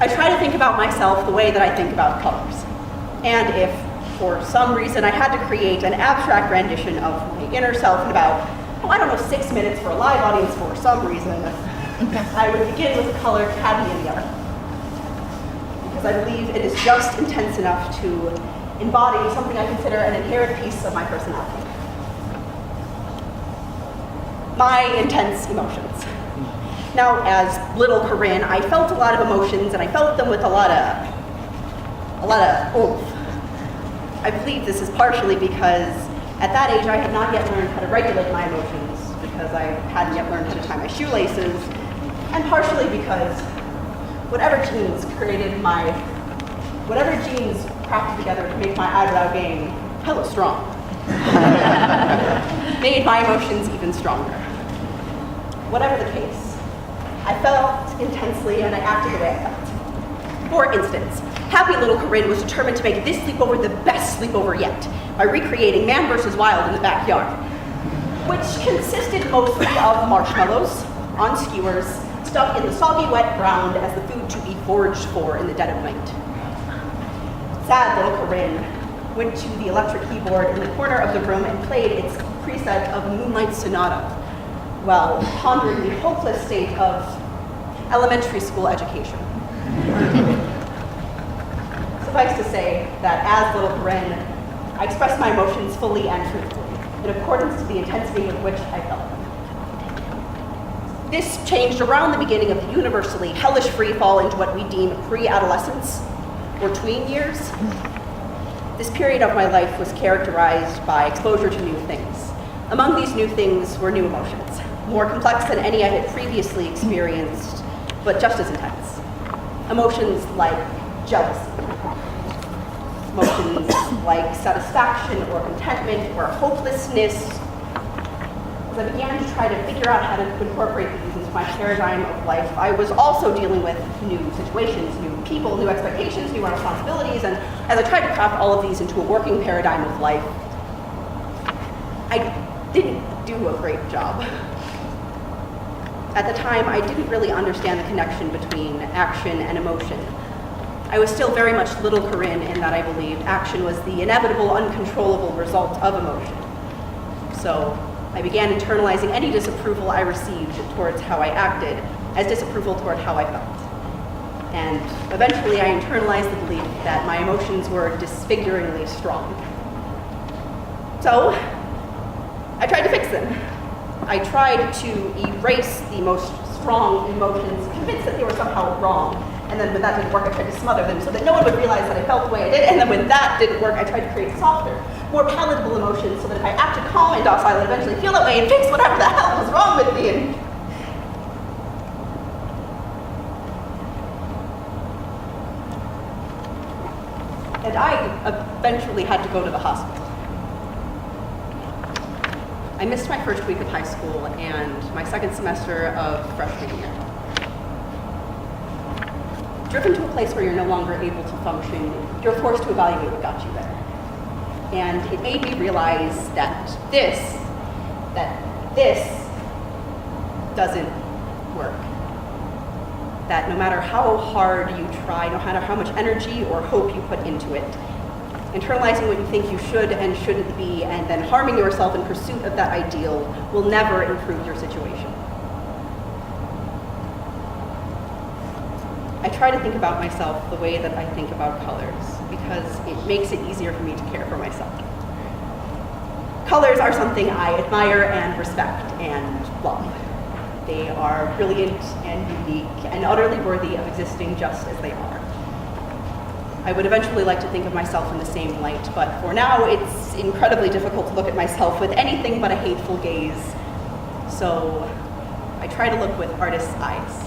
I try to think about myself the way that I think about colors. And if, for some reason, I had to create an abstract rendition of my inner self in about, 6 minutes for a live audience for some reason, I would begin with the color cadmium yellow. Because I believe it is just intense enough to embody something I consider an inherent piece of my personality. My intense emotions. Now, as little Kirin, I felt a lot of emotions, and I felt them with a lot of oomph. I believe this is partially because at that age I had not yet learned how to regulate my emotions, because I hadn't yet learned how to tie my shoelaces, and partially because whatever genes crafted together to make my eyebrow game hella strong made my emotions even stronger. Whatever the case, I felt intensely and I acted the way I felt. For instance, happy little Kirin was determined to make this sleepover the best sleepover yet by recreating Man vs. Wild in the backyard, which consisted mostly of marshmallows on skewers stuck in the soggy wet ground as the food to be foraged for in the dead of night. Sad little Kirin went to the electric keyboard in the corner of the room and played its preset of Moonlight Sonata while pondering the hopeless state of elementary school education. Suffice to say that as little Kirin, I expressed my emotions fully and truthfully, in accordance to the intensity with which I felt them. This changed around the beginning of the universally hellish free fall into what we deem pre-adolescence, or tween years. This period of my life was characterized by exposure to new things. Among these new things were new emotions, more complex than any I had previously experienced, but just as intense. Emotions like jealousy, emotions like satisfaction or contentment or hopelessness. As I began to try to figure out how to incorporate these into my paradigm of life, I was also dealing with new situations, new people, new expectations, new responsibilities, and as I tried to craft all of these into a working paradigm of life, I didn't do a great job. At the time, I didn't really understand the connection between action and emotion. I was still very much little Kirin in that I believed action was the inevitable, uncontrollable result of emotion. So I began internalizing any disapproval I received towards how I acted as disapproval toward how I felt. And eventually I internalized the belief that my emotions were disfiguringly strong. So I tried to fix them. I tried to erase the most strong emotions, convinced that they were somehow wrong. And then when that didn't work, I tried to smother them so that no one would realize that I felt the way I did. And then when that didn't work, I tried to create softer, more palatable emotions so that if I acted calm and docile, I'd eventually feel that way and fix whatever the hell was wrong with me. And I eventually had to go to the hospital. I missed my first week of high school and my second semester of freshman year. Driven to a place where you're no longer able to function, you're forced to evaluate what got you there. And it made me realize that this doesn't work. That no matter how hard you try, no matter how much energy or hope you put into it, internalizing what you think you should and shouldn't be, and then harming yourself in pursuit of that ideal will never improve your situation. I try to think about myself the way that I think about colors, because it makes it easier for me to care for myself. Colors are something I admire and respect and love. They are brilliant and unique and utterly worthy of existing just as they are. I would eventually like to think of myself in the same light, but for now it's incredibly difficult to look at myself with anything but a hateful gaze. So I try to look with artist's eyes.